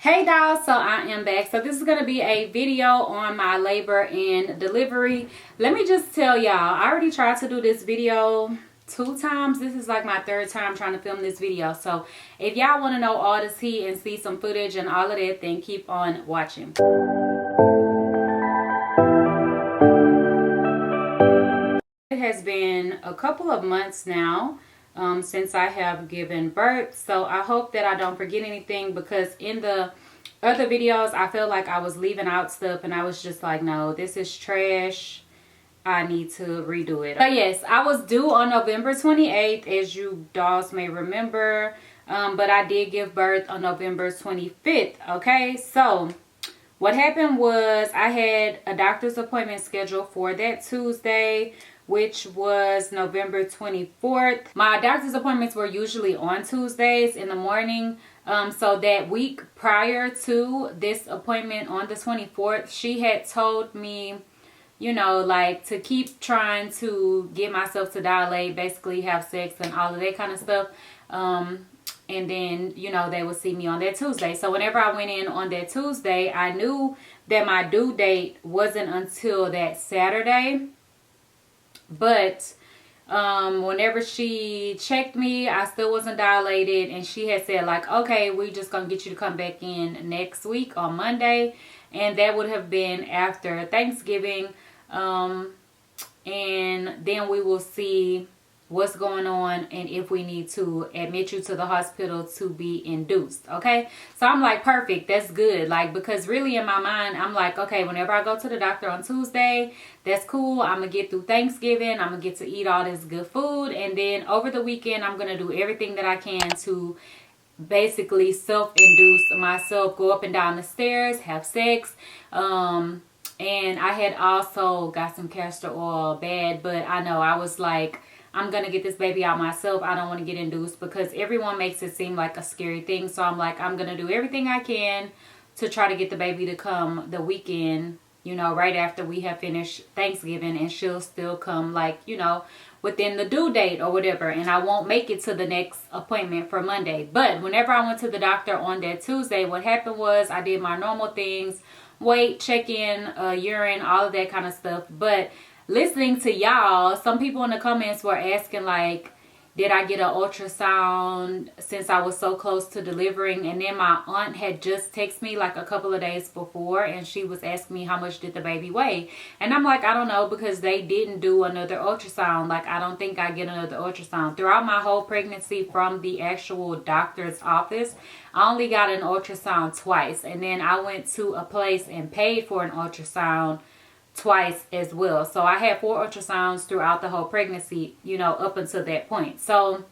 Hey dolls, so I am back. So this is going to be a video on my labor and delivery. Let me just tell y'all, I already tried to do this video 2 times. This is like my 3rd time trying to film this video. So if y'all want to know all the tea and see some footage and all of that, then keep on watching. It has been a couple of months now since I have given birth, so I hope that I don't forget anything, because in the other videos I feel like I was leaving out stuff and I was just like, no, this is trash, I need to redo it. But yes, I was due on November 28th, as you dolls may remember, but I did give birth on November 25th. Okay, so what happened was I had a doctor's appointment scheduled for that Tuesday, which was November 24th. My doctor's appointments were usually on Tuesdays in the morning. So that week prior to this appointment on the 24th, she had told me, you know, like to keep trying to get myself to dilate, basically have sex and all of that kind of stuff. And then, you know, they would see me on that Tuesday. So whenever I went in on that Tuesday, I knew that my due date wasn't until that Saturday. But whenever she checked me, I still wasn't dilated, and she had said like, okay, we're just gonna get you to come back in next week on Monday, and that would have been after Thanksgiving, and then we will see what's going on and if we need to admit you to the hospital to be induced. Okay, so I'm like, perfect, that's good, like, because really in my mind I'm like, okay, whenever I go to the doctor on Tuesday, that's cool, I'm gonna get through Thanksgiving, I'm gonna get to eat all this good food, and then over the weekend I'm gonna do everything that I can to basically self-induce myself, go up and down the stairs, have sex. And I had also got some castor oil, bad, but I know I was like, I'm going to get this baby out myself. I don't want to get induced, because everyone makes it seem like a scary thing. So I'm like, I'm going to do everything I can to try to get the baby to come the weekend, you know, right after we have finished Thanksgiving, and she'll still come, like, you know, within the due date or whatever, and I won't make it to the next appointment for Monday. But whenever I went to the doctor on that Tuesday, what happened was I did my normal things, weight, check in, urine, all of that kind of stuff. But listening to y'all, some people in the comments were asking like, did I get an ultrasound since I was so close to delivering? And then my aunt had just texted me like a couple of days before, and she was asking me how much did the baby weigh, and I'm like, I don't know, because they didn't do another ultrasound. Like, I don't think I get another ultrasound throughout my whole pregnancy from the actual doctor's office. I only got an ultrasound twice, and then I went to a place and paid for an ultrasound twice as well. So I had 4 ultrasounds throughout the whole pregnancy, you know, up until that point. So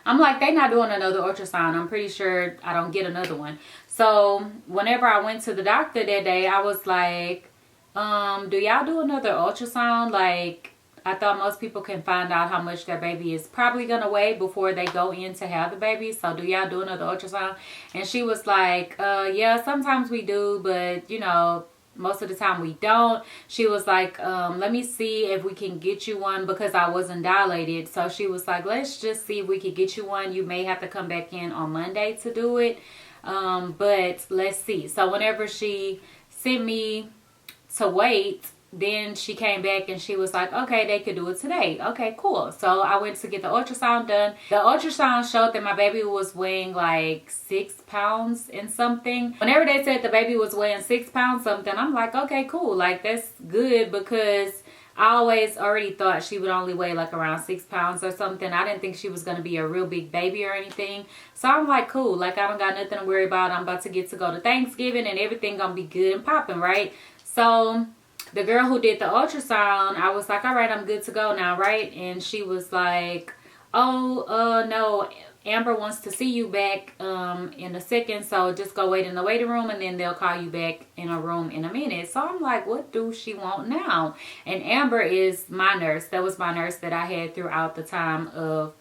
I'm like, they not doing another ultrasound. I'm pretty sure I don't get another one. So whenever I went to the doctor that day, I was like, do y'all do another ultrasound? Like, I thought most people can find out how much their baby is probably gonna weigh before they go in to have the baby. So do y'all do another ultrasound? And she was like, yeah, sometimes we do, but you know, most of the time we don't. She was like, let me see if we can get you one, because I wasn't dilated. So she was like, let's just see if we could get you one. You may have to come back in on Monday to do it, but let's see. So whenever she sent me to wait, then she came back and she was like, okay, they could do it today. Okay, cool. So I went to get the ultrasound done. The ultrasound showed that my baby was weighing like 6 pounds and something. Whenever they said the baby was weighing 6 pounds something, I'm like, okay, cool. Like, that's good, because I always already thought she would only weigh like around 6 pounds or something. I didn't think she was going to be a real big baby or anything. So I'm like, cool. Like, I don't got nothing to worry about. I'm about to get to go to Thanksgiving and everything going to be good and popping, right? So the girl who did the ultrasound, I was like, all right, I'm good to go now, right? And she was like, oh, no, Amber wants to see you back in a second, so just go wait in the waiting room, and then they'll call you back in a room in a minute. So I'm like, what do she want now? And Amber is my nurse. That was my nurse that I had throughout the time of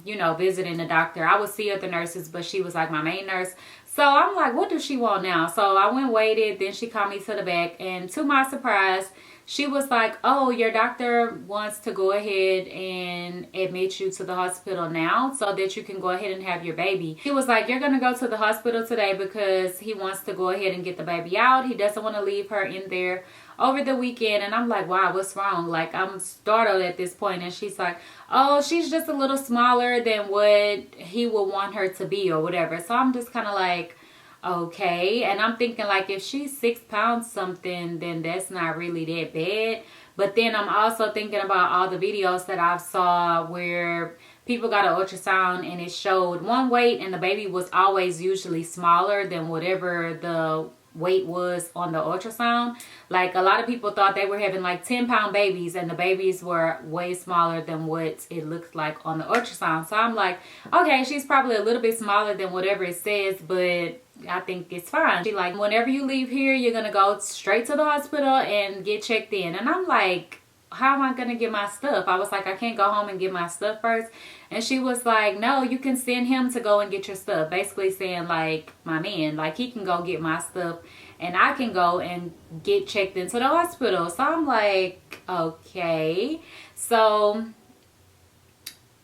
you know, visiting the doctor. I would see other nurses, but she was like my main nurse. So I'm like, what does she want now? So I went, waited, then she called me to the back, and to my surprise, she was like, oh, your doctor wants to go ahead and admit you to the hospital now so that you can go ahead and have your baby. He was like, you're going to go to the hospital today because he wants to go ahead and get the baby out. He doesn't want to leave her in there over the weekend. And I'm like, wow, what's wrong? Like, I'm startled at this point. And she's like, oh, she's just a little smaller than what he would want her to be or whatever. So I'm just kind of like, okay. And I'm thinking, like, if she's 6 pounds something, then that's not really that bad. But then I'm also thinking about all the videos that I've saw where people got an ultrasound and it showed one weight and the baby was always usually smaller than whatever the weight was on the ultrasound. Like, a lot of people thought they were having like 10-pound babies and the babies were way smaller than what it looked like on the ultrasound. So I'm like, okay, she's probably a little bit smaller than whatever it says, but I think it's fine. She like, whenever you leave here, you're gonna go straight to the hospital and get checked in. And I'm like, how am I gonna get my stuff? I was like, I can't go home and get my stuff first. And she was like, no, you can send him to go and get your stuff. Basically saying, like, my man, like, he can go get my stuff and I can go and get checked into the hospital. So I'm like, okay. So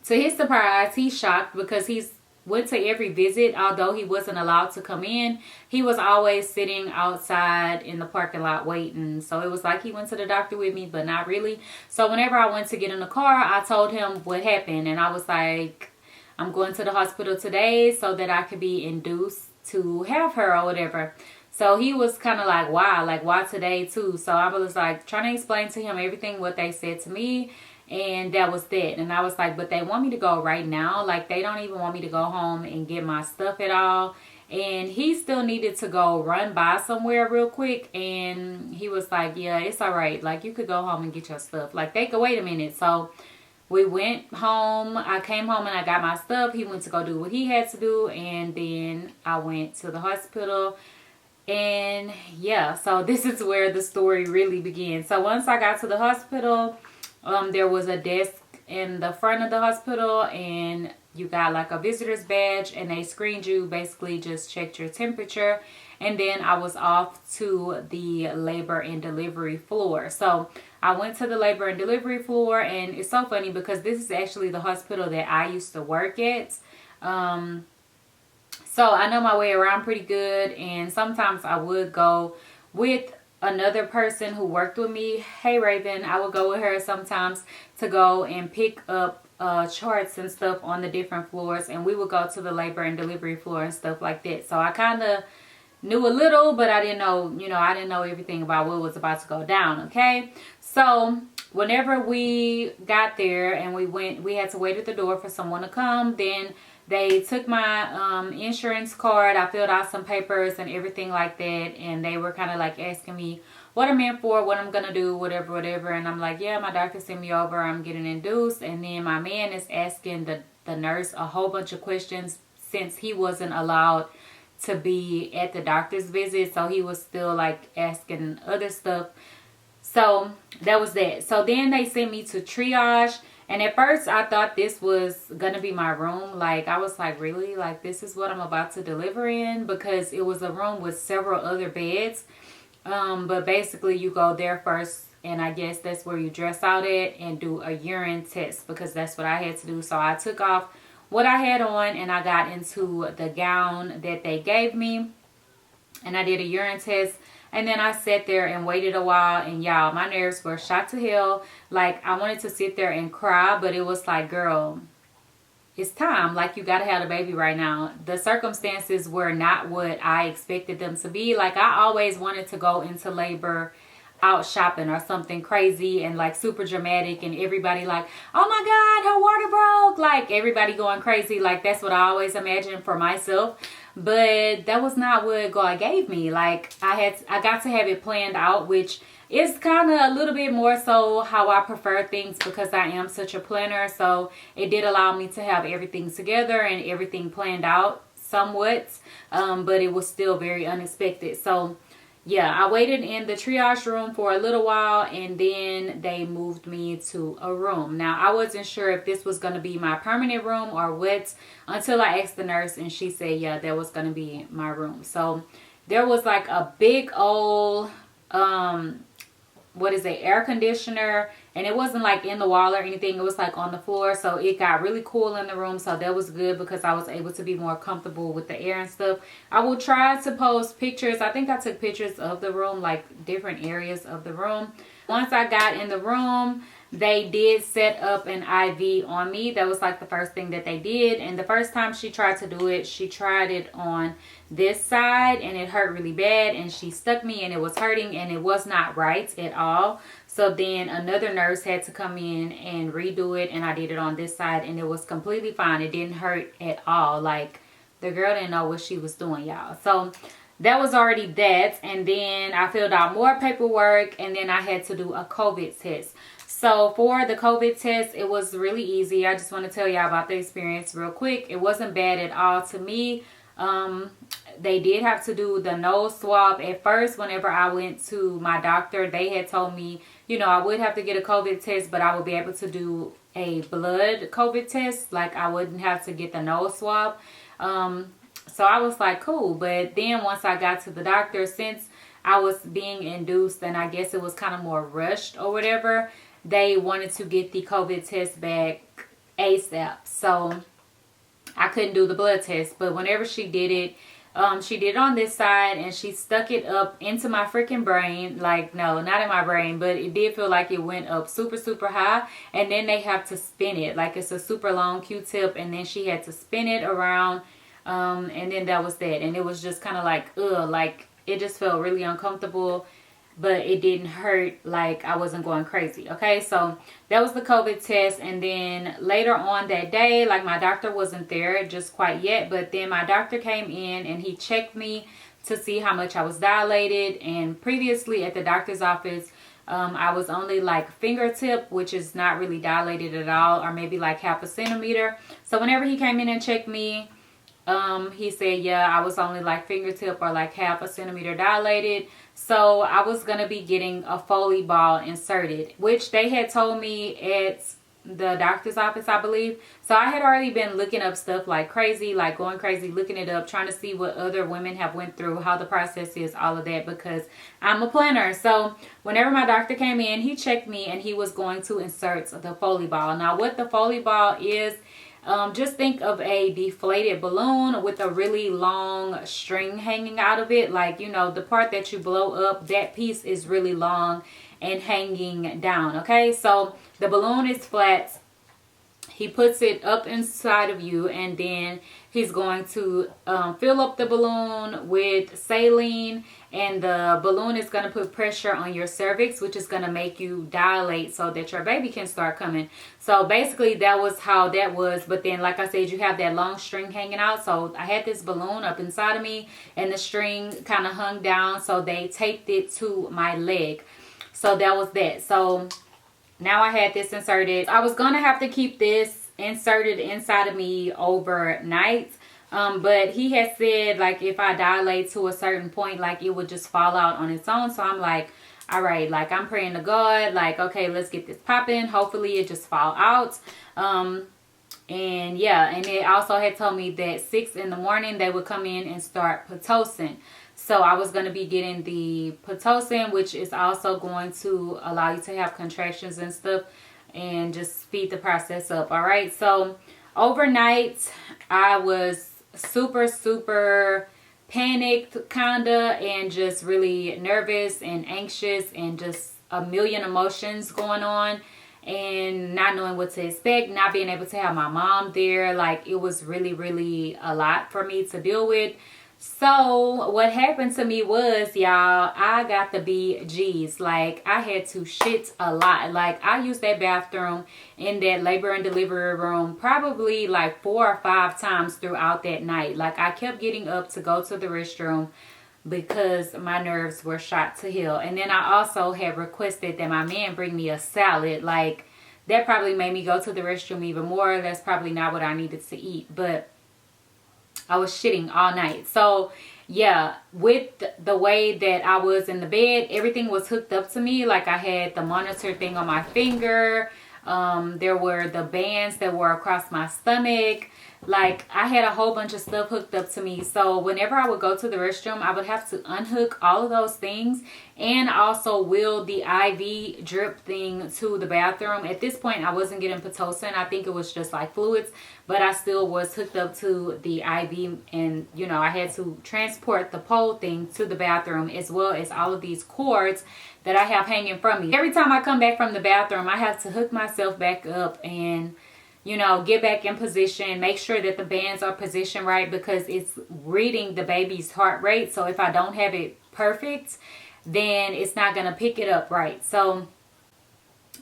to his surprise, he's shocked because he's went to every visit. Although he wasn't allowed to come in, he was always sitting outside in the parking lot waiting. So it was like he went to the doctor with me, but not really. So whenever I went to get in the car, I told him what happened, and I was like, I'm going to the hospital today so that I could be induced to have her or whatever. So he was kind of like, wow, like, why today too? So I was like trying to explain to him everything what they said to me. And that was that. And I was like, but they want me to go right now. Like, they don't even want me to go home and get my stuff at all. And he still needed to go run by somewhere real quick. And he was like, yeah, it's all right. Like, you could go home and get your stuff. Like, they could wait a minute. So we went home. I came home and I got my stuff. He went to go do what he had to do. And then I went to the hospital. And yeah, so this is where the story really begins. So once I got to the hospital, there was a desk in the front of the hospital and you got like a visitor's badge and they screened you, basically just checked your temperature. And then I was off to the labor and delivery floor. So I went to the labor and delivery floor, and it's so funny because this is actually the hospital that I used to work at. So I know my way around pretty good, and sometimes I would go with another person who worked with me. Hey Raven, I would go with her sometimes to go and pick up charts and stuff on the different floors, and we would go to the labor and delivery floor and stuff like that. So I kind of knew a little, but I didn't know, I didn't know everything about what was about to go down. Okay, so whenever we got there and we had to wait at the door for someone to come. Then they took my insurance card. I filled out some papers and everything like that. And they were kind of like asking me what I'm in for, what I'm going to do, whatever. And I'm like, yeah, my doctor sent me over. I'm getting induced. And then my man is asking the nurse a whole bunch of questions since he wasn't allowed to be at the doctor's visit. So he was still like asking other stuff. So that was that. So then they sent me to triage. And at first I thought this was going to be my room. Like, I was like, really? Like, this is what I'm about to deliver in? Because it was a room with several other beds. But basically you go there first. And I guess that's where you dress out at and do a urine test. Because that's what I had to do. So I took off what I had on and I got into the gown that they gave me. And I did a urine test. And then I sat there and waited a while, and y'all, my nerves were shot to hell. Like, I wanted to sit there and cry, but it was like, girl, it's time. Like, you got to have a baby right now. The circumstances were not what I expected them to be. Like, I always wanted to go into labor out shopping or something crazy and like super dramatic, and everybody like, oh my God, her water broke. Like, everybody going crazy. Like, that's what I always imagined for myself. But that was not what God gave me. Like, I got to have it planned out, which is kind of a little bit more so how I prefer things because I am such a planner. So it did allow me to have everything together and everything planned out somewhat. But it was still very unexpected. So yeah, I waited in the triage room for a little while, and then they moved me to a room. Now, I wasn't sure if this was going to be my permanent room or what until I asked the nurse, and she said, yeah, that was going to be my room. So there was like a big old what is it, air conditioner, and it wasn't like in the wall or anything. It was like on the floor, so it got really cool in the room. So that was good because I was able to be more comfortable with the air and stuff. I will try to post pictures. I think I took pictures of the room, like different areas of the room. Once I got in the room, they did set up an IV on me. That was like the first thing that they did. And the first time she tried to do it, she tried it on this side and it hurt really bad, and she stuck me and it was hurting and it was not right at all. So then another nurse had to come in and redo it, and I did it on this side and it was completely fine. It didn't hurt at all. Like, the girl didn't know what she was doing, y'all. So that was already that. And then I filled out more paperwork, and then I had to do a COVID test. So for the COVID test, it was really easy. I just want to tell y'all about the experience real quick. It wasn't bad at all to me. They did have to do the nose swab. At first, whenever I went to my doctor, they had told me, you know, I would have to get a COVID test, but I would be able to do a blood COVID test. Like, I wouldn't have to get the nose swab. So I was like, cool. But then once I got to the doctor, since I was being induced and I guess it was kind of more rushed or whatever, they wanted to get the COVID test back ASAP. So I couldn't do the blood test. But whenever she did it on this side, and she stuck it up into my freaking brain. Like, no, not in my brain, but it did feel like it went up super, super high. And then they have to spin it. Like, it's a super long Q-tip, and then she had to spin it around. And then that was that. And it was just kind of like, ugh, like, it just felt really uncomfortable. But it didn't hurt, like I wasn't going crazy. Okay, so that was the COVID test. And then later on that day, like, my doctor wasn't there just quite yet, but then my doctor came in and he checked me to see how much I was dilated. And previously at the doctor's office, I was only like fingertip, which is not really dilated at all, or maybe like half a centimeter. So whenever he came in and checked me, he said, yeah, I was only like fingertip or like half a centimeter dilated. So I was going to be getting a Foley ball inserted, which they had told me at the doctor's office, I believe. So I had already been looking up stuff like crazy, like going crazy, looking it up, trying to see what other women have went through, how the process is, all of that, because I'm a planner. So whenever my doctor came in, he checked me and he was going to insert the Foley ball. Now, what the Foley ball is, just think of a deflated balloon with a really long string hanging out of it. Like, you know, the part that you blow up, that piece is really long and hanging down. Okay, so the balloon is flat. He puts it up inside of you, and then he's going to fill up the balloon with saline, and the balloon is going to put pressure on your cervix, which is going to make you dilate so that your baby can start coming. So basically that was how that was. But then, like I said, you have that long string hanging out. So I had this balloon up inside of me, and the string kind of hung down, so they taped it to my leg. So that was that. So now I had this inserted. I was going to have to keep this inserted inside of me overnight. But he had said, like, if I dilate to a certain point, like, it would just fall out on its own. So I'm like, all right, like, I'm praying to God, like, okay, let's get this popping. Hopefully it just fall out. And yeah, and they also had told me that 6 in the morning they would come in and start pitocin. So I was going to be getting the pitocin, which is also going to allow you to have contractions and stuff and just speed the process up. All right. So overnight I was super, super panicked kinda, and just really nervous and anxious and just a million emotions going on, and not knowing what to expect, not being able to have my mom there. Like, it was really, really a lot for me to deal with. So what happened to me was, y'all, I got the BGs. Like, I had to shit a lot. Like, I used that bathroom in that labor and delivery room probably like 4 or 5 times throughout that night. Like, I kept getting up to go to the restroom because my nerves were shot to hell. And then I also had requested that my man bring me a salad. Like, that probably made me go to the restroom even more. That's probably not what I needed to eat, but I was shitting all night. So yeah, with the way that I was in the bed, everything was hooked up to me. Like, I had the monitor thing on my finger. There were the bands that were across my stomach. like I had a whole bunch of stuff hooked up to me. So whenever I would go to the restroom, I would have to unhook all of those things and also wheel the IV drip thing to the bathroom. At this point, I wasn't getting pitocin. I think it was just like fluids, but I still was hooked up to the IV, and you know, I had to transport the pole thing to the bathroom, as well as all of these cords that I have hanging from me. Every time I come back from the bathroom, I have to hook myself back up and, you know, get back in position, make sure that the bands are positioned right, because it's reading the baby's heart rate. So if I don't have it perfect, then it's not going to pick it up right. So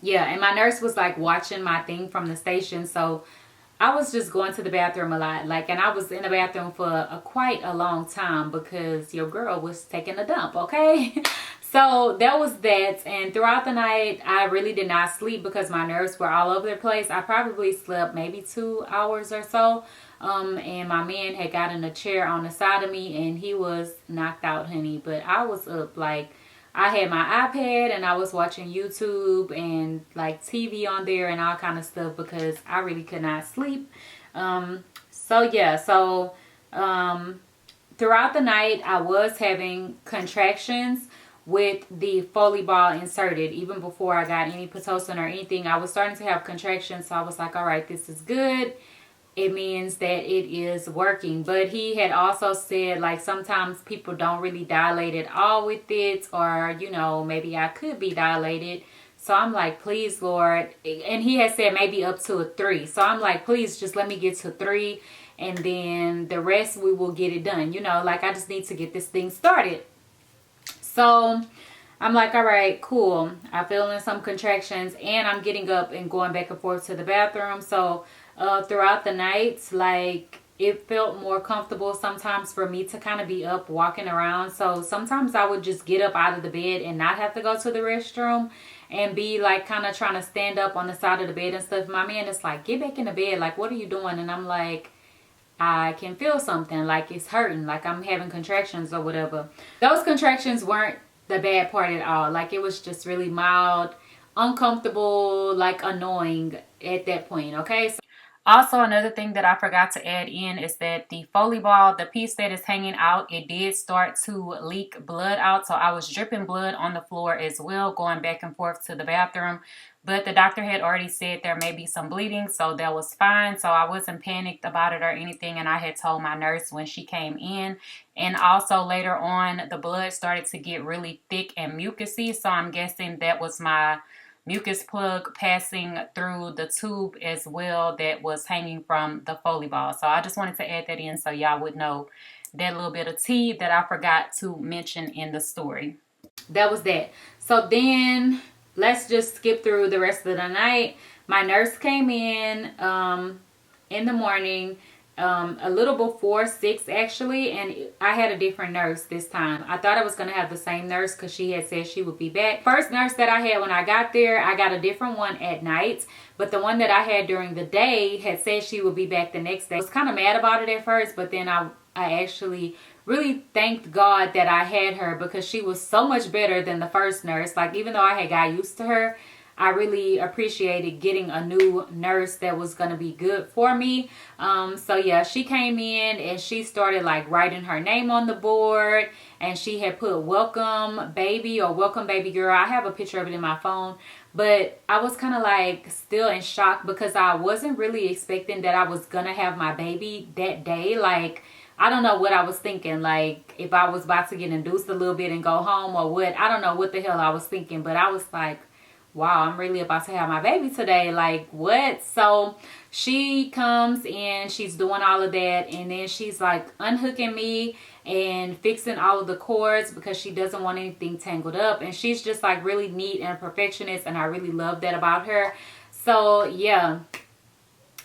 yeah, and my nurse was like watching my thing from the station. So I was just going to the bathroom a lot, like, and I was in the bathroom for quite a long time because your girl was taking a dump, okay? So that was that. And throughout the night, I really did not sleep because my nerves were all over the place. I probably slept maybe 2 hours or so. And my man had gotten a chair on the side of me and he was knocked out, honey. But I was up, like, I had my iPad and I was watching YouTube and like TV on there and all kind of stuff because I really could not sleep. So yeah, so throughout the night I was having contractions with the Foley ball inserted. Even before I got any pitocin or anything, I was starting to have contractions. So I was like, all right, this is good. It means that it is working. But he had also said, like, sometimes people don't really dilate at all with it, or, you know, maybe I could be dilated. So I'm like, please, Lord. And he had said maybe up to a 3. So I'm like, please just let me get to 3, and then the rest we will get it done. You know, like, I just need to get this thing started. So I'm like, all right, cool. I'm feeling some contractions and I'm getting up and going back and forth to the bathroom. So throughout the night, like, it felt more comfortable sometimes for me to kind of be up walking around. So sometimes I would just get up out of the bed and not have to go to the restroom and be like kind of trying to stand up on the side of the bed and stuff. My man is like, get back in the bed. Like, what are you doing? And I'm like, I can feel something, like it's hurting, like I'm having contractions or whatever. Those contractions weren't the bad part at all. Like, it was just really mild, uncomfortable, like annoying at that point, okay? So also, another thing that I forgot to add in is that the Foley ball, the piece that is hanging out, it did start to leak blood out. So I was dripping blood on the floor as well, going back and forth to the bathroom. But the doctor had already said there may be some bleeding, so that was fine. So I wasn't panicked about it or anything. And I had told my nurse when she came in. And also later on, the blood started to get really thick and mucousy. So I'm guessing that was my mucus plug passing through the tube as well that was hanging from the Foley ball. So I just wanted to add that in so y'all would know that little bit of tea that I forgot to mention in the story. That was that. So then let's just skip through the rest of the night. My nurse came in the morning, a little before 6 actually, and I had a different nurse this time. I thought I was going to have the same nurse because she had said she would be back. First nurse that I had when I got there, I got a different one at night, but the one that I had during the day had said she would be back the next day. I was kind of mad about it at first, but then I actually really thanked God that I had her because she was so much better than the first nurse. Like, even though I had got used to her, I really appreciated getting a new nurse that was going to be good for me. So yeah, she came in and she started like writing her name on the board, and she had put welcome baby or welcome baby girl. I have a picture of it in my phone, but I was kind of like still in shock because I wasn't really expecting that I was going to have my baby that day. Like, I don't know what I was thinking, like if I was about to get induced a little bit and go home or what. I don't know what the hell I was thinking, but I was like, wow, I'm really about to have my baby today. Like, what? So she comes in, she's doing all of that, and then she's like unhooking me and fixing all of the cords because she doesn't want anything tangled up. And she's just like really neat and a perfectionist, and I really love that about her. So yeah,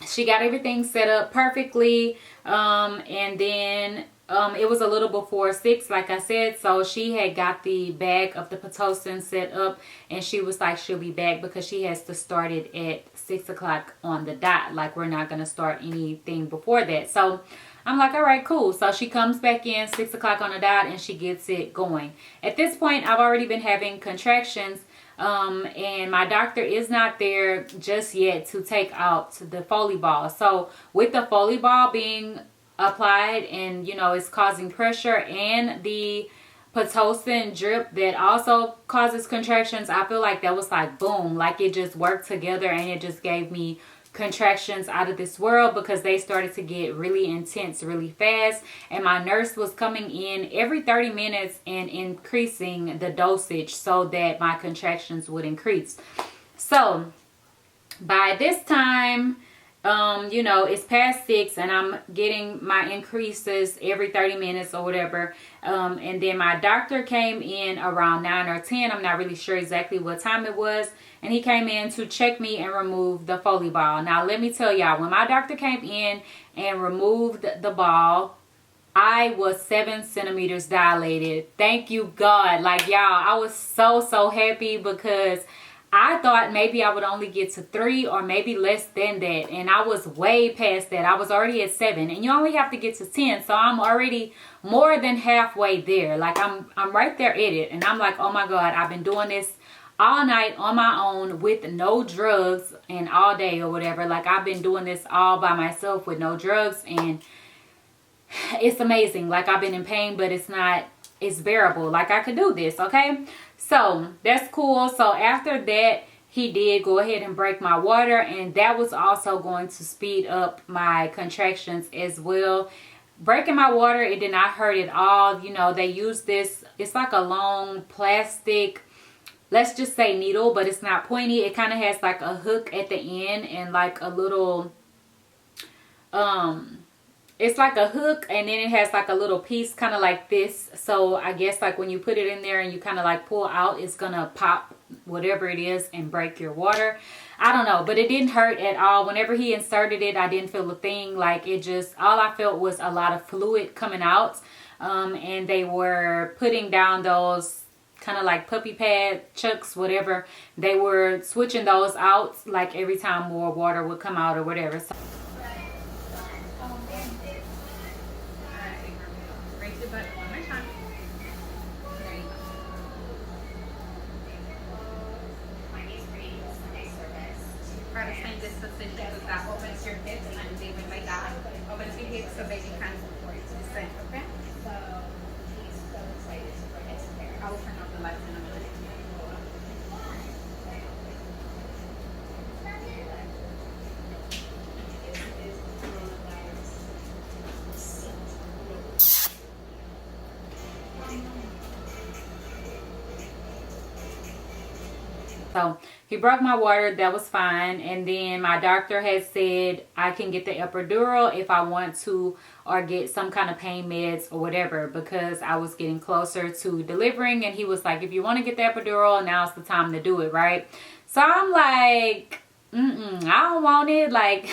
she got everything set up perfectly. And then it was a little before 6, like I said. So she had got the bag of the pitocin set up, and she was like, she'll be back because she has to start it at 6 o'clock on the dot. Like, we're not going to start anything before that. So I'm like, all right, cool. So she comes back in 6 o'clock on the dot and she gets it going. At this point, I've already been having contractions, and my doctor is not there just yet to take out the Foley ball. So with the Foley ball being applied and, you know, it's causing pressure, and the pitocin drip that also causes contractions, I feel like that was like boom, like it just worked together and it just gave me contractions out of this world, because they started to get really intense really fast, and my nurse was coming in every 30 minutes and increasing the dosage so that my contractions would increase. So by this time, you know, it's past 6 and I'm getting my increases every 30 minutes or whatever. And then my doctor came in around 9 or 10. I'm not really sure exactly what time it was. And he came in to check me and remove the Foley ball. Now, let me tell y'all, when my doctor came in and removed the ball, I was 7 centimeters dilated. Thank you, God. Like, y'all, I was so happy, because I thought maybe I would only get to 3 or maybe less than that. And I was way past that. I was already at 7. And you only have to get to 10. So I'm already more than halfway there. Like, I'm right there at it. And I'm like, oh my God, I've been doing this all night on my own with no drugs and all day or whatever. Like, I've been doing this all by myself with no drugs. And it's amazing. Like, I've been in pain, but it's not, it's bearable. Like, I could do this, okay? So that's cool. So after that, he did go ahead and break my water, and that was also going to speed up my contractions as well. Breaking my water, it did not hurt at all. You know, they use this, it's like a long plastic, let's just say needle, but it's not pointy. It kind of has like a hook at the end and like a little, it's like a hook, and then it has like a little piece kind of like this. So I guess like when you put it in there and you kind of like pull out, it's gonna pop whatever it is and break your water. I don't know, but it didn't hurt at all. Whenever he inserted it, I didn't feel a thing. Like, it just, all I felt was a lot of fluid coming out. And they were putting down those kind of like puppy pad chucks, whatever. They were switching those out like every time more water would come out or whatever. So try to stay in this position because that opens your hips, and leave it like that. Opens your hips so baby can descend, okay? I'll turn off the lights in a minute. So he broke my water, that was fine. And then my doctor had said I can get the epidural if I want to, or get some kind of pain meds or whatever, because I was getting closer to delivering. And he was like, if you want to get the epidural, now's the time to do it, right? So I'm like, I don't want it. Like,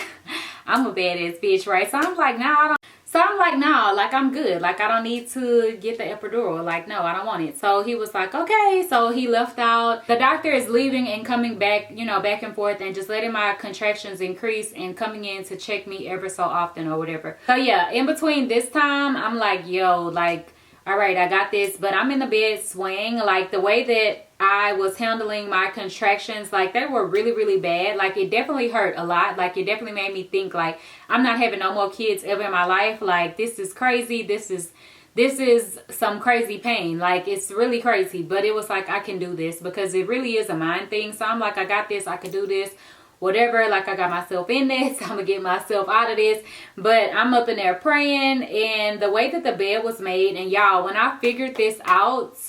I'm a badass bitch, right? So I'm like, nah, I don't. So I'm like, no, like, I'm good. Like, I don't need to get the epidural. Like, no, I don't want it. So he was like, okay. So he left out. The doctor is leaving and coming back, you know, back and forth, and just letting my contractions increase and coming in to check me ever so often or whatever. So yeah, in between this time, I'm like, yo, like, all right, I got this. But I'm in the bed swaying. Like, the way that I was handling my contractions, like, they were really bad. Like, it definitely hurt a lot. Like, it definitely made me think, like, I'm not having no more kids ever in my life. Like, this is crazy. This is some crazy pain. Like, it's really crazy. But it was like, I can do this, because it really is a mind thing. So I'm like, I got this. I can do this. Whatever. Like, I got myself in this. I'm gonna get myself out of this. But I'm up in there praying. And the way that the bed was made, and y'all, when I figured this out,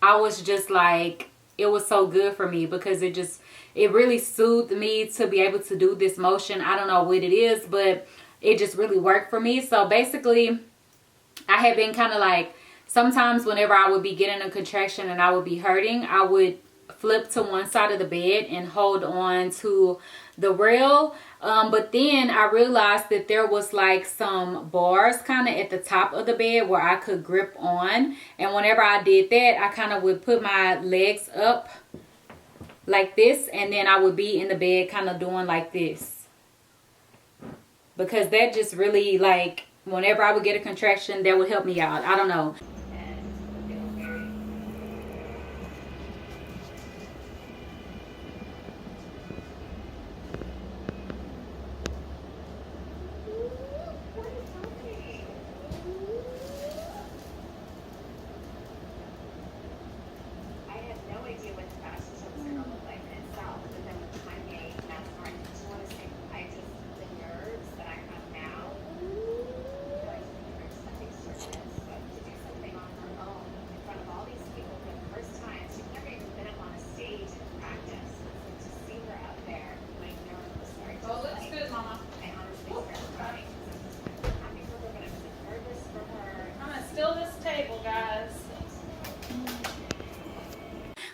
I was just like, it was so good for me, because it really soothed me to be able to do this motion. I don't know what it is, but it just really worked for me. So basically, I had been kind of like, sometimes whenever I would be getting a contraction and I would be hurting, I would flip to one side of the bed and hold on to the rail. But then I realized that there was like some bars kind of at the top of the bed where I could grip on. And whenever I did that, I kind of would put my legs up like this. And then I would be in the bed kind of doing like this. Because that just really, like, whenever I would get a contraction, that would help me out. I don't know.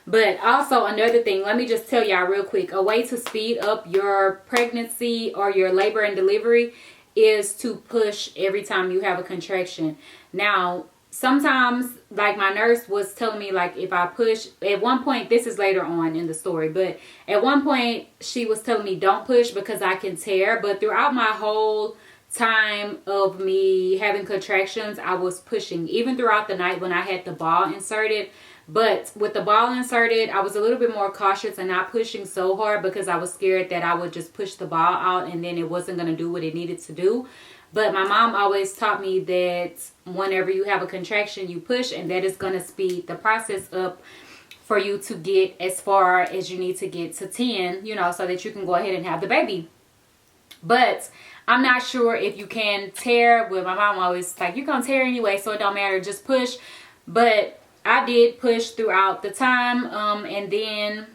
But also another thing, let me just tell y'all real quick, a way to speed up your pregnancy or your labor and delivery is to push every time you have a contraction. Now, sometimes, like my nurse was telling me, like if I push, at one point, this is later on in the story, but at one point she was telling me don't push because I can tear. But throughout my whole time of me having contractions, I was pushing, even throughout the night when I had the ball inserted. But with the ball inserted, I was a little bit more cautious and not pushing so hard because I was scared that I would just push the ball out and then it wasn't going to do what it needed to do. But my mom always taught me that whenever you have a contraction, you push, and that is going to speed the process up for you to get as far as you need to get to 10, you know, so that you can go ahead and have the baby. But I'm not sure if you can tear. Well, my mom always like, you're going to tear anyway, so it don't matter, just push. But I did push throughout the time, and then,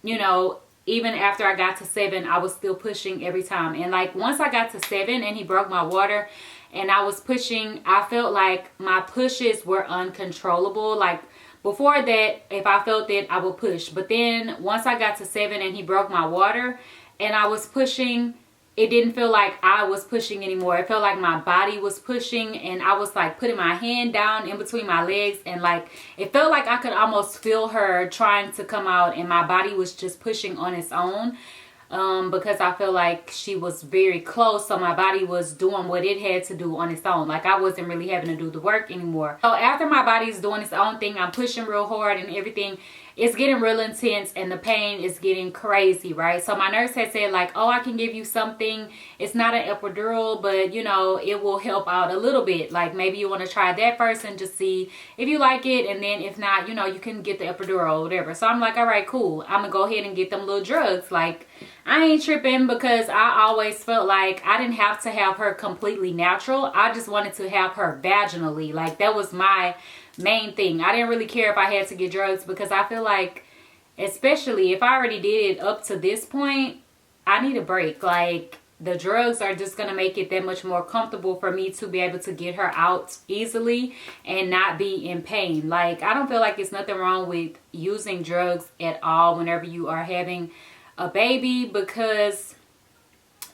you know, even after I got to 7, I was still pushing every time. And like once I got to 7 and he broke my water and I was pushing, I felt like my pushes were uncontrollable. Like before that, if I felt it, I would push. But then once I got to 7 and he broke my water and I was pushing, it didn't feel like I was pushing anymore. It felt like my body was pushing, and I was like putting my hand down in between my legs, and like it felt like I could almost feel her trying to come out, and my body was just pushing on its own. Because I feel like she was very close, so my body was doing what it had to do on its own. Like I wasn't really having to do the work anymore. So after my body's doing its own thing, I'm pushing real hard and everything, it's getting real intense and the pain is getting crazy, right? So my nurse had said like, oh, I can give you something. It's not an epidural, but you know, it will help out a little bit. Like maybe you want to try that first and just see if you like it. And then if not, you know, you can get the epidural or whatever. So I'm like, all right, cool. I'm gonna go ahead and get them little drugs. Like I ain't tripping, because I always felt like I didn't have to have her completely natural. I just wanted to have her vaginally. Like that was my main thing. I didn't really care if I had to get drugs, because I feel like, especially if I already did it up to this point, I need a break. Like the drugs are just gonna make it that much more comfortable for me to be able to get her out easily and not be in pain. Like I don't feel like it's nothing wrong with using drugs at all whenever you are having a baby, because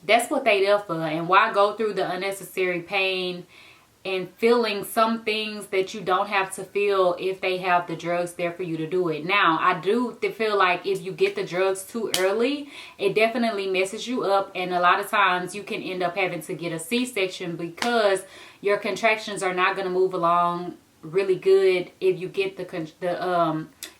that's what they there for. And why go through the unnecessary pain and feeling some things that you don't have to feel if they have the drugs there for you to do it. Now, I do feel like if you get the drugs too early, it definitely messes you up, and a lot of times you can end up having to get a C-section because your contractions are not going to move along really good if you get the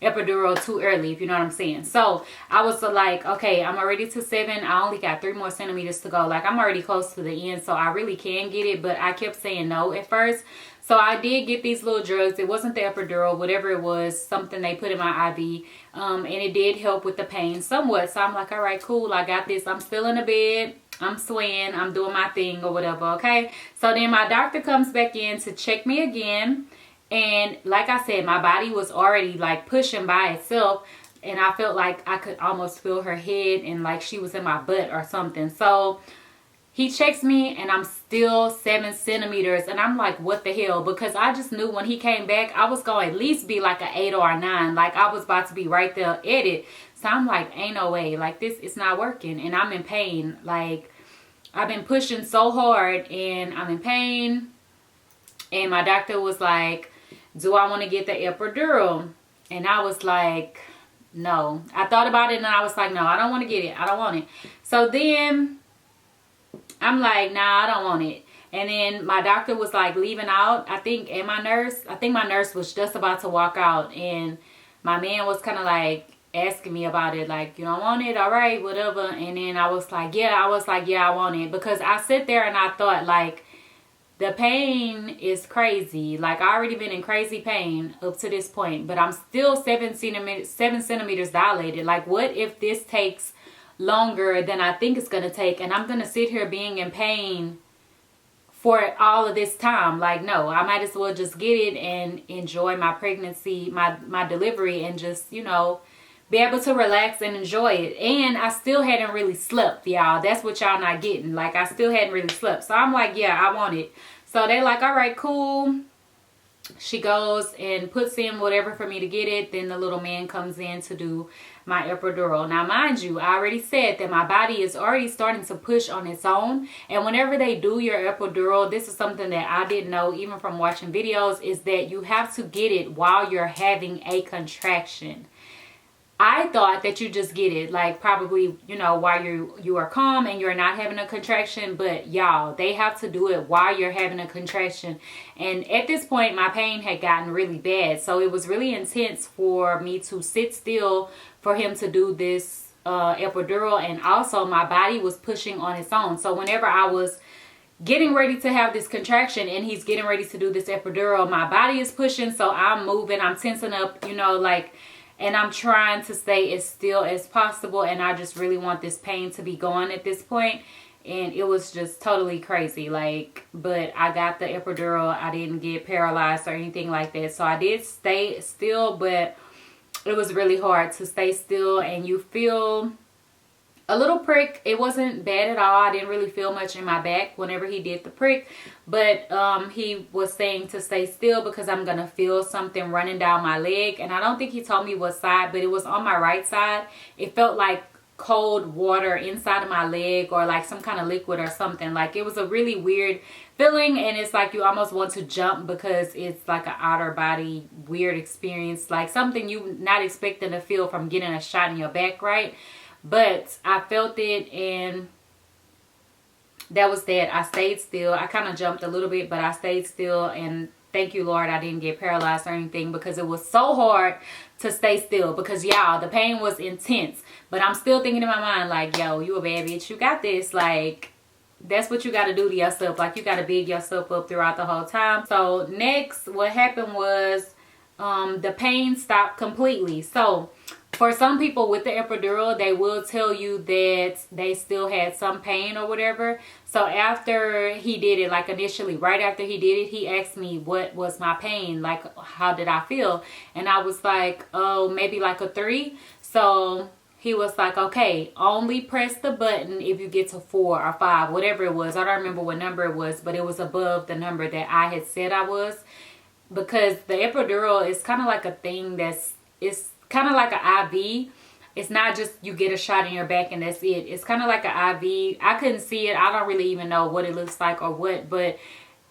epidural too early, if you know what I'm saying. So I was like, okay, I'm already to 7. I only got 3 more centimeters to go. Like I'm already close to the end, so I really can get it, but I kept saying no at first. So I did get these little drugs. It wasn't the epidural, whatever it was, something they put in my IV, and it did help with the pain somewhat. So I'm like, all right, cool, I got this. I'm still in the bed, I'm swaying, I'm doing my thing or whatever. Okay, so then my doctor comes back in to check me again. And like I said, my body was already like pushing by itself, and I felt like I could almost feel her head and like she was in my butt or something. So he checks me and I'm still 7 centimeters, and I'm like, what the hell? Because I just knew when he came back, I was going to at least be like an 8 or a 9. Like I was about to be right there at it. So I'm like, ain't no way. Like this, it's not working, and I'm in pain. Like I've been pushing so hard and I'm in pain. And my doctor was like, do I want to get the epidural? And I was like, no. I thought about it and I was like, no, I don't want to get it. I don't want it. So then I'm like, nah, I don't want it. And then my doctor was like leaving out, I think, and my nurse was just about to walk out, and my man was kind of like asking me about it, like, you don't want it, all right, whatever. And then I was like, yeah, I want it, because I sit there and I thought, like, the pain is crazy. Like, I already been in crazy pain up to this point, but I'm still 7 centimeters dilated. Like, what if this takes longer than I think it's gonna take, and I'm gonna sit here being in pain for all of this time? Like, no, I might as well just get it and enjoy my pregnancy, my delivery, and just, you know, be able to relax and enjoy it. And I still hadn't really slept, y'all. That's what y'all not getting. Like, I still hadn't really slept. So I'm like, yeah, I want it. So they like, all right, cool. She goes and puts in whatever for me to get it. Then the little man comes in to do my epidural. Now, mind you, I already said that my body is already starting to push on its own. And whenever they do your epidural, this is something that I didn't know even from watching videos, is that you have to get it while you're having a contraction. I thought that you just get it, like, probably, you know, while you are calm and you're not having a contraction. But y'all, they have to do it while you're having a contraction. And at this point, my pain had gotten really bad, so it was really intense for me to sit still for him to do this epidural. And also my body was pushing on its own. So whenever I was getting ready to have this contraction and he's getting ready to do this epidural, my body is pushing, so I'm moving, I'm tensing up, you know, like, and I'm trying to stay as still as possible. And I just really want this pain to be gone at this point. And it was just totally crazy. Like, but I got the epidural. I didn't get paralyzed or anything like that. So I did stay still, but it was really hard to stay still. And you feel a little prick. It wasn't bad at all. I didn't really feel much in my back whenever he did the prick. But he was saying to stay still because I'm going to feel something running down my leg. And I don't think he told me what side, but it was on my right side. It felt like cold water inside of my leg, or like some kind of liquid or something. Like, it was a really weird feeling, and it's like you almost want to jump because it's like an outer body weird experience, like something you not expecting to feel from getting a shot in your back, right? But I felt it, and that was that. I stayed still. I kind of jumped a little bit, but I stayed still. And thank you, Lord, I didn't get paralyzed or anything, because it was so hard to stay still. Because, y'all, the pain was intense. But I'm still thinking in my mind, like, yo, you a bad bitch. You got this. Like, that's what you got to do to yourself. Like, you got to big yourself up throughout the whole time. So, next, what happened was the pain stopped completely. So, for some people with the epidural, they will tell you that they still had some pain or whatever. So after he did it, like initially, right after he did it, he asked me what was my pain, like how did I feel? And I was like, oh, maybe like a 3. So he was like, okay, only press the button if you get to 4 or 5, whatever it was. I don't remember what number it was, but it was above the number that I had said I was. Because the epidural is kind of like a thing it's kind of like an IV. It's not just you get a shot in your back and that's it. It's kind of like an IV. I couldn't see it. I don't really even know what it looks like or what, but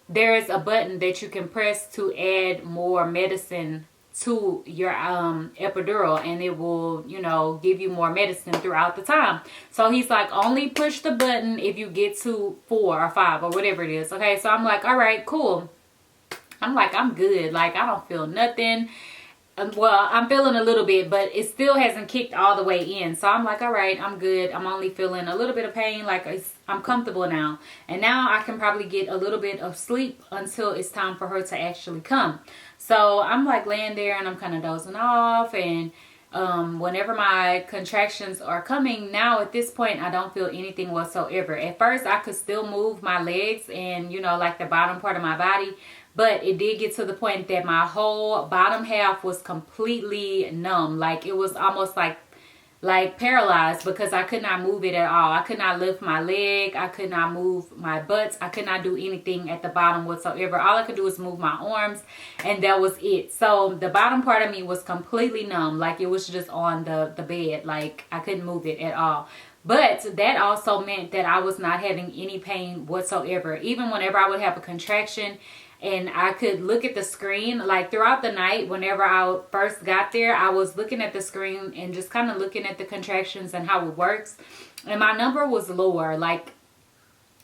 there is a button that you can press to add more medicine to your epidural, and it will, you know, give you more medicine throughout the time. So he's like, only push the button if you get to 4 or 5 or whatever it is. Okay, so I'm like, all right, cool. I'm like, I'm good. Like, I don't feel nothing. Well, I'm feeling a little bit, but it still hasn't kicked all the way in. So I'm like, all right, I'm good. I'm only feeling a little bit of pain. Like, I'm comfortable now. And now I can probably get a little bit of sleep until it's time for her to actually come. So I'm like laying there and I'm kind of dozing off. And whenever my contractions are coming, now at this point, I don't feel anything whatsoever. At first, I could still move my legs and, you know, like the bottom part of my body. But it did get to the point that my whole bottom half was completely numb. Like, it was almost like paralyzed, because I could not move it at all. I could not lift my leg. I could not move my butt. I could not do anything at the bottom whatsoever. All I could do was move my arms, and that was it. So the bottom part of me was completely numb. Like, it was just on the bed. Like, I couldn't move it at all. But that also meant that I was not having any pain whatsoever. Even whenever I would have a contraction, and I could look at the screen, like throughout the night, whenever I first got there, I was looking at the screen and just kind of looking at the contractions and how it works. And my number was lower. Like,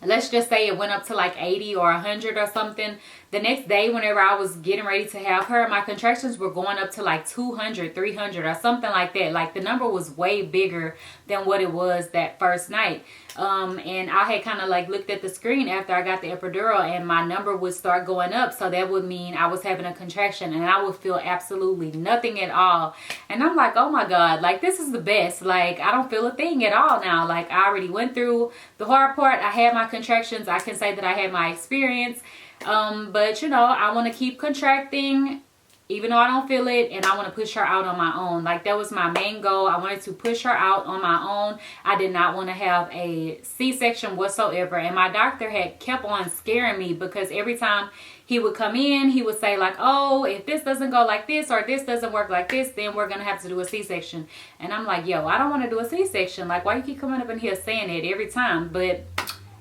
let's just say it went up to like 80 or 100 or something. The next day, whenever I was getting ready to have her, my contractions were going up to like 200, 300 or something like that. Like the number was way bigger than what it was that first night. And I had kind of like looked at the screen after I got the epidural, and my number would start going up. So that would mean I was having a contraction, and I would feel absolutely nothing at all. And I'm like, oh my God, like this is the best. Like I don't feel a thing at all now. Like I already went through the hard part. I had my contractions. I can say that I had my experience. But you know, I want to keep contracting even though I don't feel it, and I want to push her out on my own. Like that was my main goal. I wanted to push her out on my own. I did not want to have a C-section whatsoever. And my doctor had kept on scaring me, because every time he would come in, he would say like, oh, if this doesn't go like this, or this doesn't work like this, then we're gonna have to do a C-section. And I'm like, yo, I don't want to do a C-section. Like, why you keep coming up in here saying it every time? But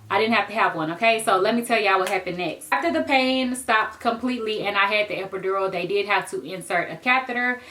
I didn't have to have one, okay? So let me tell y'all what happened next. After the pain stopped completely and I had the epidural, they did have to insert a catheter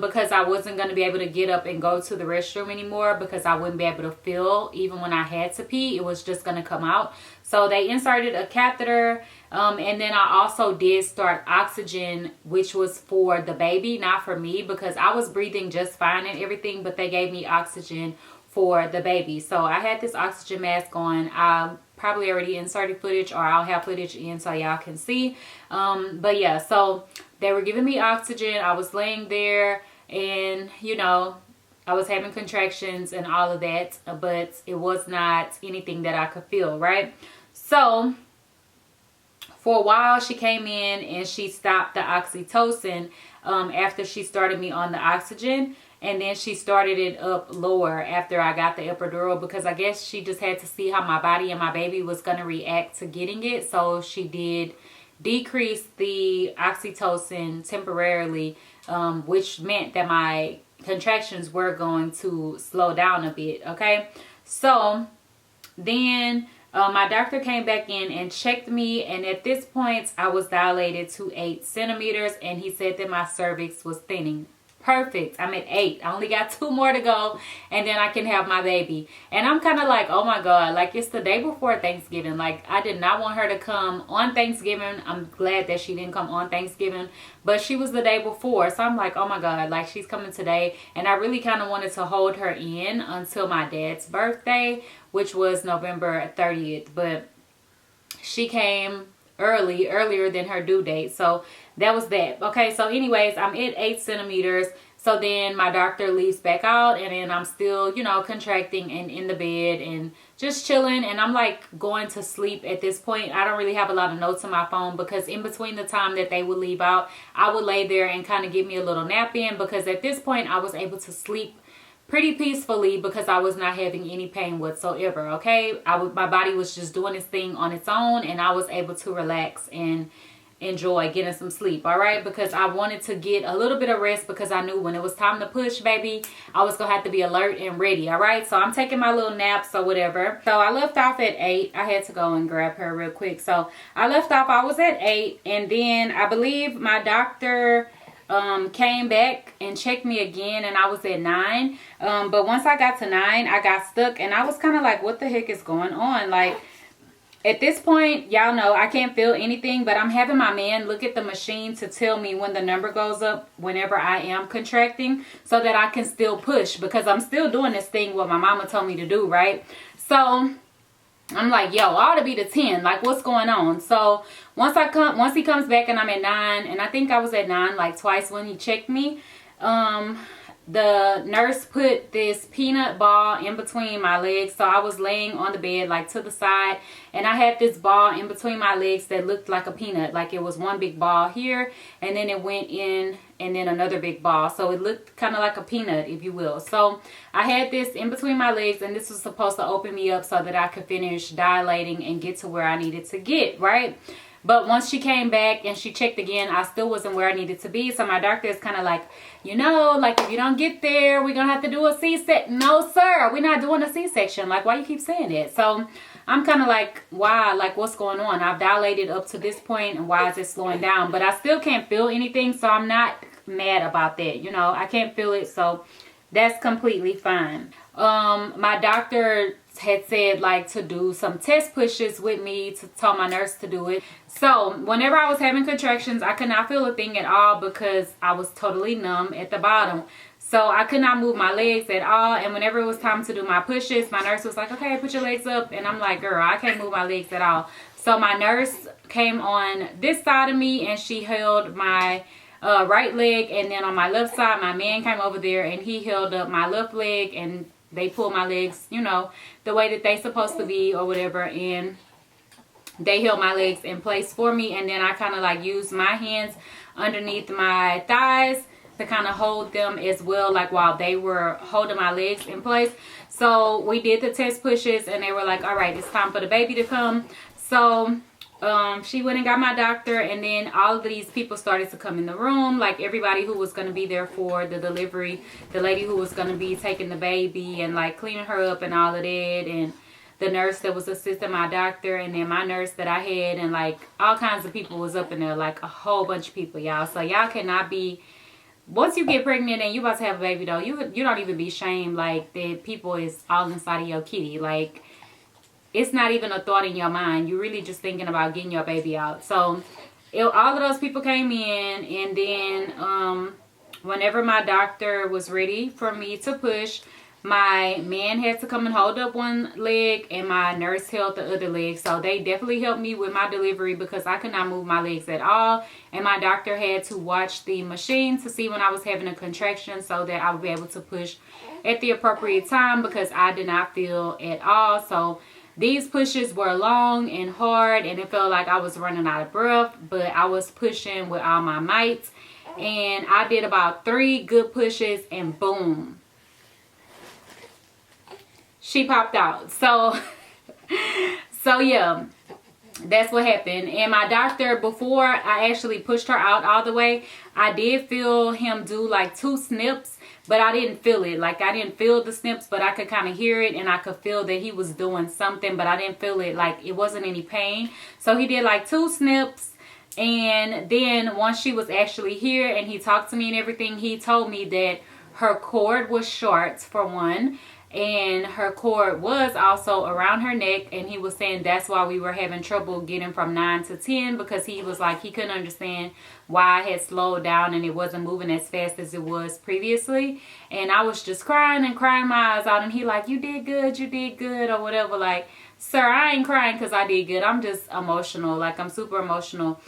because I wasn't going to be able to get up and go to the restroom anymore, because I wouldn't be able to feel even when I had to pee. It was just going to come out. So they inserted a catheter, and then I also did start oxygen, which was for the baby, not for me, because I was breathing just fine and everything, but they gave me oxygen for the baby. So I had this oxygen mask on. I probably already inserted footage, or I'll have footage in so y'all can see. But yeah, so they were giving me oxygen. I was laying there, and you know, I was having contractions and all of that, but it was not anything that I could feel, right? So for a while she came in and she stopped the oxytocin after she started me on the oxygen. And then she started it up lower after I got the epidural, because I guess she just had to see how my body and my baby was going to react to getting it. So she did decrease the oxytocin temporarily, which meant that my contractions were going to slow down a bit, okay? So then my doctor came back in and checked me, and at this point I was dilated to 8 centimeters, and he said that my cervix was thinning. Perfect. I'm at 8. I only got 2 more to go, and then I can have my baby. And I'm kind of like, oh my God, like it's the day before Thanksgiving. Like I did not want her to come on Thanksgiving. I'm glad that she didn't come on Thanksgiving, but she was the day before. So I'm like, oh my God, like she's coming today. And I really kind of wanted to hold her in until my dad's birthday, which was November 30th. But she came earlier than her due date. So that was that. Okay, so anyways, I'm at 8 centimeters. So then my doctor leaves back out, and then I'm still, you know, contracting and in the bed and just chilling. And I'm like going to sleep at this point. I don't really have a lot of notes on my phone, because in between the time that they would leave out, I would lay there and kind of get me a little nap in, because at this point I was able to sleep pretty peacefully because I was not having any pain whatsoever, okay? My body was just doing its thing on its own, and I was able to relax and enjoy getting some sleep, all right? Because I wanted to get a little bit of rest, because I knew when it was time to push, baby, I was gonna have to be alert and ready, all right? So I'm taking my little naps or whatever. So I left off at 8. I had to go and grab her real quick. So I left off, I was at 8, and then I believe my doctor came back and checked me again, and I was at 9. But once I got to 9, I got stuck, and I was kind of like, what the heck is going on? Like at this point, y'all know I can't feel anything, but I'm having my man look at the machine to tell me when the number goes up whenever I am contracting, so that I can still push, because I'm still doing this thing what my mama told me to do, right? So I'm like, yo, I ought to be to 10. Like, what's going on? So once he comes back and I'm at 9, and I think I was at 9 like twice when he checked me, the nurse put this peanut ball in between my legs. So I was laying on the bed like to the side, and I had this ball in between my legs that looked like a peanut. Like it was one big ball here, and then it went in, and then another big ball. So it looked kind of like a peanut, if you will. So I had this in between my legs, and this was supposed to open me up so that I could finish dilating and get to where I needed to get, right? But once she came back and she checked again, I still wasn't where I needed to be. So my doctor is kind of like, you know, like if you don't get there, we're going to have to do a C-section. No, sir, we're not doing a C-section. Like, why you keep saying that? So I'm kind of like, why? Like, what's going on? I've dilated up to this point, and why is it slowing down? But I still can't feel anything, so I'm not mad about that. You know, I can't feel it, so that's completely fine. My doctor had said like to do some test pushes with me, to tell my nurse to do it. So whenever I was having contractions, I could not feel a thing at all because I was totally numb at the bottom. So I could not move my legs at all. And whenever it was time to do my pushes, my nurse was like, okay, put your legs up. And I'm like, girl, I can't move my legs at all. So my nurse came on this side of me and she held my right leg. And then on my left side, my man came over there and he held up my left leg, and they pull my legs, you know, the way that they supposed to be or whatever. And they held my legs in place for me. And then I kind of like used my hands underneath my thighs to kind of hold them as well, like while they were holding my legs in place. So we did the test pushes and they were like, all right, it's time for the baby to come. So she went and got my doctor, and then all of these people started to come in the room, like everybody who was going to be there for the delivery, the lady who was going to be taking the baby and like cleaning her up and all of that, and the nurse that was assisting my doctor, and then my nurse that I had, and like all kinds of people was up in there, like a whole bunch of people, y'all. So y'all cannot be, once you get pregnant and you about to have a baby though, you don't even be shamed like that people is all inside of your kitty. Like, it's not even a thought in your mind. You're really just thinking about getting your baby out. So all of those people came in, and then whenever my doctor was ready for me to push, my man had to come and hold up one leg, and my nurse held the other leg. So they definitely helped me with my delivery because I could not move my legs at all. And my doctor had to watch the machine to see when I was having a contraction so that I would be able to push at the appropriate time, because I did not feel at all. So these pushes were long and hard, and it felt like I was running out of breath, but I was pushing with all my might. And I did about 3 good pushes, and boom, she popped out. So yeah, that's what happened. And my doctor, before I actually pushed her out all the way, I did feel him do like 2 snips, but I didn't feel it. Like, I didn't feel the snips, but I could kind of hear it, and I could feel that he was doing something, but I didn't feel it. Like, it wasn't any pain. So he did like 2 snips, and then once she was actually here and he talked to me and everything, he told me that her cord was short, for one, and her cord was also around her neck, and he was saying that's why we were having trouble getting from 9 to 10, because he was like, he couldn't understand why I had slowed down and it wasn't moving as fast as it was previously. And I was just crying and crying my eyes out, and he like, you did good, or whatever. Like, sir, I ain't crying because I did good. I'm just emotional. Like, I'm super emotional.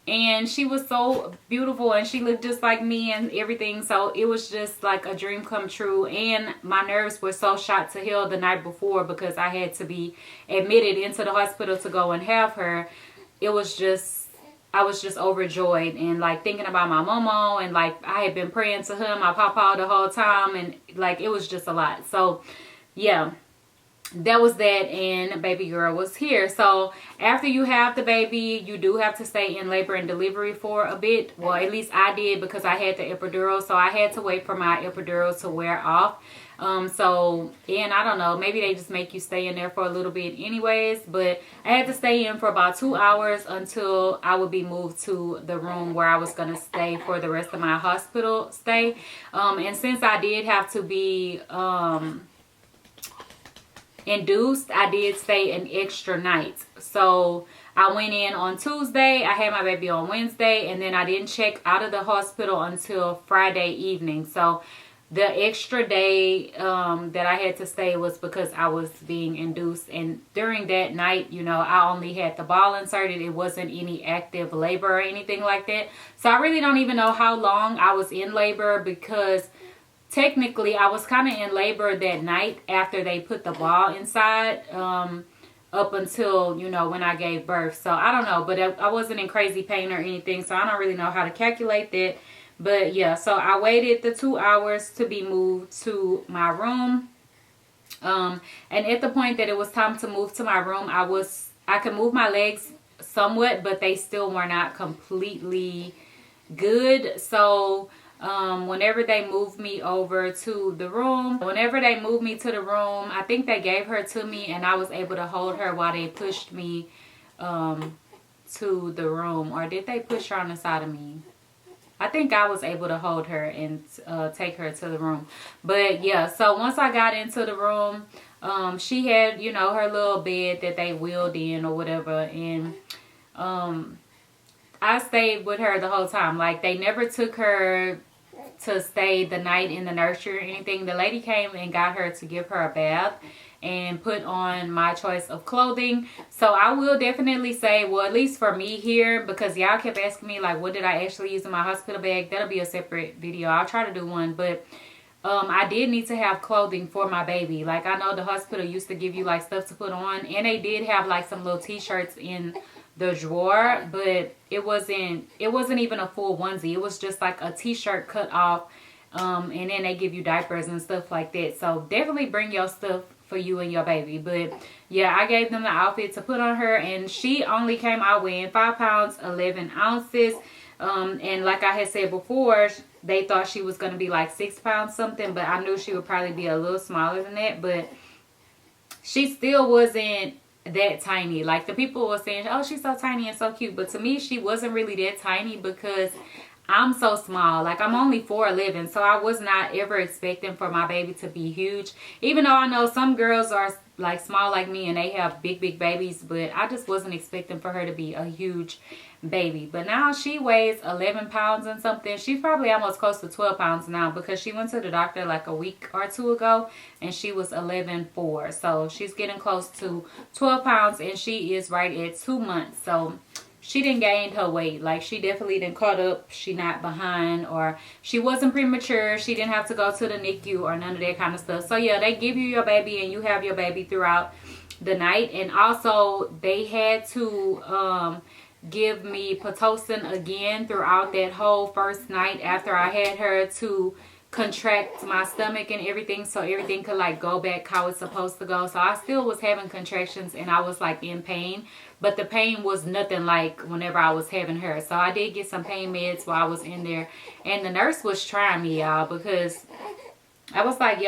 And she was so beautiful, and she looked just like me and everything. So it was just like a dream come true. And my nerves were so shot to hell the night before because I had to be admitted into the hospital to go and have her. It was just, I was just overjoyed, and like thinking about my momo, and like I had been praying to him, my papa, the whole time, and like it was just a lot. So yeah, that was that, and baby girl was here. So after you have the baby, you do have to stay in labor and delivery for a bit. Well, at least I did, because I had the epidural, so I had to wait for my epidural to wear off. And I don't know, maybe they just make you stay in there for a little bit anyways, but I had to stay in for about 2 hours until I would be moved to the room where I was going to stay for the rest of my hospital stay. And since I did have to be induced, I did stay an extra night. So I went in on Tuesday, I had my baby on Wednesday, and then I didn't check out of the hospital until Friday evening. So the extra day that I had to stay was because I was being induced. And during that night, you know, I only had the ball inserted. It wasn't any active labor or anything like that. So I really don't even know how long I was in labor, because technically I was kind of in labor that night after they put the ball inside, up until, you know, when I gave birth. So I don't know, but I wasn't in crazy pain or anything, so I don't really know how to calculate that. But yeah, so I waited the 2 hours to be moved to my room. And at the point that it was time to move to my room, I could move my legs somewhat, but they still were not completely good. So whenever they moved me over to the room, I think they gave her to me, and I was able to hold her while they pushed me to the room. Or did they push her on the side of me? I think I was able to hold her and take her to the room. But yeah, so once I got into the room, She had, you know, her little bed that they wheeled in or whatever, and I stayed with her the whole time. Like, they never took her to stay the night in the nursery or anything. The lady came and got her to give her a bath and put on my choice of clothing. So I will definitely say, well, at least for me here, because y'all kept asking me like, what did I actually use in my hospital bag? That'll be a separate video. I'll try to do one, but I did need to have clothing for my baby. Like, I know the hospital used to give you like stuff to put on, and they did have like some little t-shirts in the drawer, but it wasn't even a full onesie. It was just like a t-shirt cut off, and then they give you diapers and stuff like that. So definitely bring your stuff for you and your baby. But yeah, I gave them the outfit to put on her, and she only came out weighing 5 pounds 11 ounces. And like I had said before, they thought she was going to be like 6 pounds something, but I knew she would probably be a little smaller than that. But she still wasn't that tiny. Like, the people were saying, oh, she's so tiny and so cute, but to me she wasn't really that tiny because I'm so small. Like, I'm only 4'11", so I was not ever expecting for my baby to be huge, even though I know some girls are like small like me and they have big babies, but I just wasn't expecting for her to be a huge baby. But now she weighs 11 pounds and something. She's probably almost close to 12 pounds now, because she went to the doctor like a week or two ago and she was 11.4, so she's getting close to 12 pounds, and she is right at 2 months. So she didn't gain her weight. Like, she definitely didn't caught up. She not behind, or she wasn't premature. She didn't have to go to the NICU or none of that kind of stuff. So yeah, they give you your baby and you have your baby throughout the night. And also they had to give me pitocin again throughout that whole first night after I had her, to contract my stomach and everything, so everything could like go back how it's supposed to go. So I still was having contractions and I was like in pain, but the pain was nothing like whenever I was having her. So I did get some pain meds while I was in there, and the nurse was trying me, y'all, because I was like,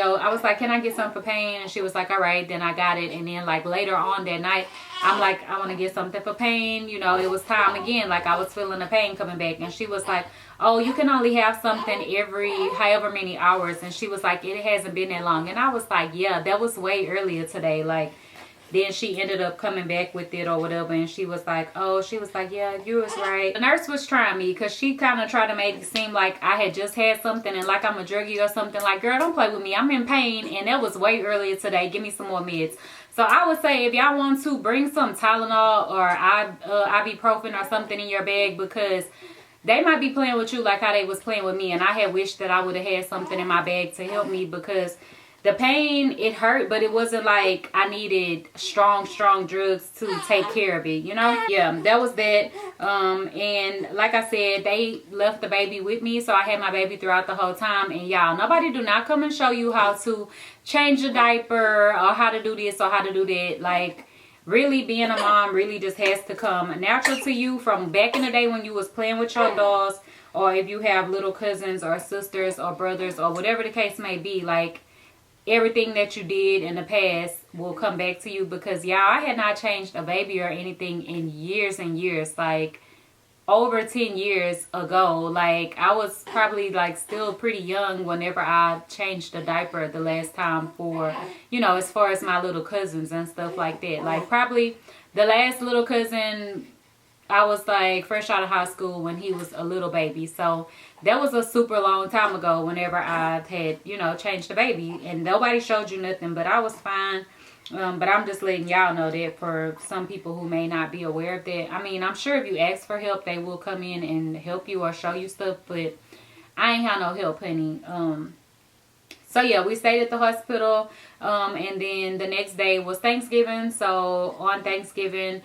can I get something for pain? And she was like, all right. Then I got it. And then like later on that night, I'm like, I want to get something for pain. You know, it was time again. Like, I was feeling the pain coming back. And she was like, oh, you can only have something every however many hours. And she was like, it hasn't been that long. And I was like, yeah, that was way earlier today. Like, then she ended up coming back with it or whatever, and she was like, oh, she was like, yeah, you was right. The nurse was trying me because she kind of tried to make it seem like I had just had something and like I'm a druggie or something. Like, girl, don't play with me. I'm in pain, and that was way earlier today. Give me some more meds. So I would say, if y'all want to, bring some Tylenol or ibuprofen or something in your bag, because they might be playing with you like how they was playing with me. And I had wished that I would have had something in my bag to help me, because the pain, it hurt, but it wasn't like I needed strong drugs to take care of it, you know? Yeah, that was that. And like I said, they left the baby with me, so I had my baby throughout the whole time. And y'all, nobody do not come and show you how to change a diaper or how to do this or how to do that. Like, really, being a mom really just has to come natural to you from back in the day when you was playing with your dolls, or if you have little cousins or sisters or brothers or whatever the case may be. Like, everything that you did in the past will come back to you, because y'all, I had not changed a baby or anything in years and years, like over 10 years ago. Like, I was probably like still pretty young whenever I changed a diaper the last time for, you know, as far as my little cousins and stuff like that. Like, probably the last little cousin, I was like fresh out of high school when he was a little baby. So that was a super long time ago whenever I had, you know, changed the baby. And nobody showed you nothing, but I was fine. But I'm just letting y'all know that for some people who may not be aware of that. I mean, I'm sure if you ask for help, they will come in and help you or show you stuff. But I ain't had no help, honey. So yeah, we stayed at the hospital. And then the next day was Thanksgiving. So on Thanksgiving,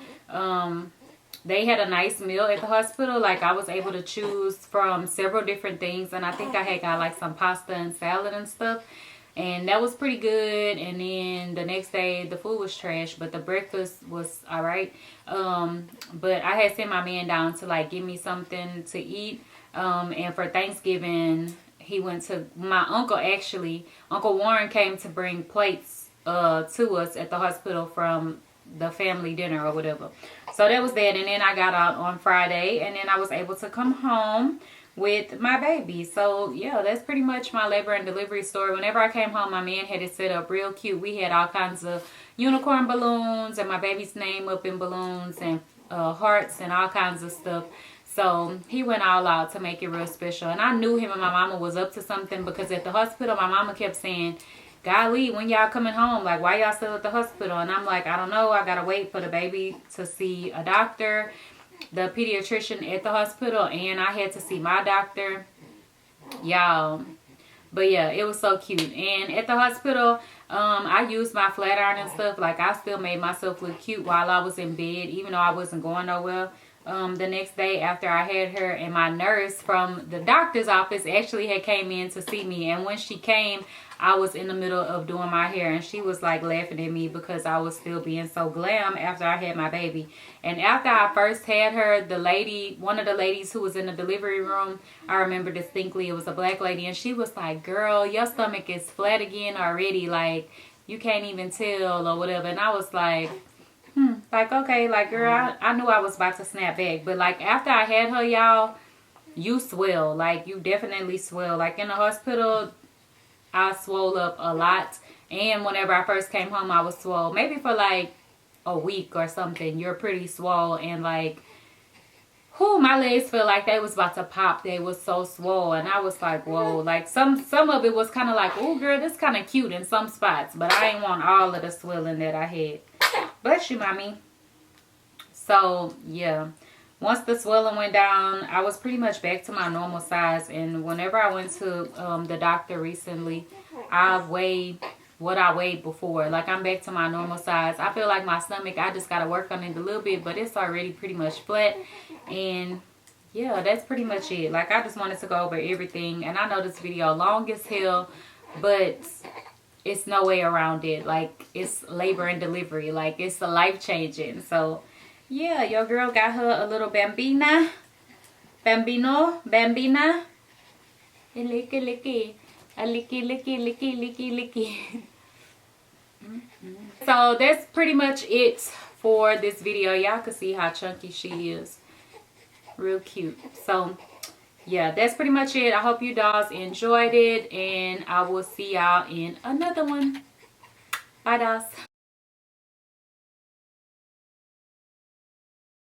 they had a nice meal at the hospital. Like, I was able to choose from several different things, and I think I had got like some pasta and salad and stuff, and that was pretty good. And then the next day the food was trash, but the breakfast was all right. But I had sent my man down to like give me something to eat, and for Thanksgiving he went to my uncle. Actually, Uncle Warren came to bring plates to us at the hospital from the family dinner or whatever. So that was that. And then I got out on Friday, and then I was able to come home with my baby. So yeah, that's pretty much my labor and delivery story. Whenever I came home, my man had it set up real cute. We had all kinds of unicorn balloons and my baby's name up in balloons and hearts and all kinds of stuff. So he went all out to make it real special. And I knew him and my mama was up to something, because at the hospital, my mama kept saying, golly, when y'all coming home? Like, why y'all still at the hospital? And I'm like, I don't know. I got to wait for the baby to see a doctor, the pediatrician at the hospital, and I had to see my doctor. Y'all. But yeah, it was so cute. And at the hospital, I used my flat iron and stuff. Like, I still made myself look cute while I was in bed, even though I wasn't going nowhere. The next day after I had her, and my nurse from the doctor's office actually had came in to see me. And when she came, I was in the middle of doing my hair, and she was like laughing at me because I was still being so glam after I had my baby. And after I first had her, the lady, one of the ladies who was in the delivery room, I remember distinctly, it was a black lady, and she was like, girl, your stomach is flat again already, like you can't even tell or whatever. And I was like, like, okay, like, girl, I knew I was about to snap back. But like, after I had her, y'all, you swell. Like, you definitely swell. Like, in the hospital, I swole up a lot. And whenever I first came home, I was swole. Maybe for like a week or something. You're pretty swole. And like, my legs felt like they was about to pop. They was so swole. And I was like, whoa. Like, some of it was kind of like, oh, girl, this kind of cute in some spots. But I didn't want all of the swelling that I had. Bless you, mommy. So yeah, once the swelling went down, I was pretty much back to my normal size. And whenever I went to the doctor recently, I weighed what I weighed before. Like, I'm back to my normal size. I feel like my stomach, I just got to work on it a little bit, but it's already pretty much flat. And yeah, that's pretty much it. Like, I just wanted to go over everything. And I know this video long as hell, but it's no way around it. Like, it's labor and delivery. Like, it's a life changing. So yeah, your girl got her a little bambina, bambina, and licky licky, a licky licky licky licky licky. So that's pretty much it for this video. Y'all can see how chunky she is. Real cute. So yeah, that's pretty much it. I hope you dolls enjoyed it, and I will see y'all in another one. Bye, dolls.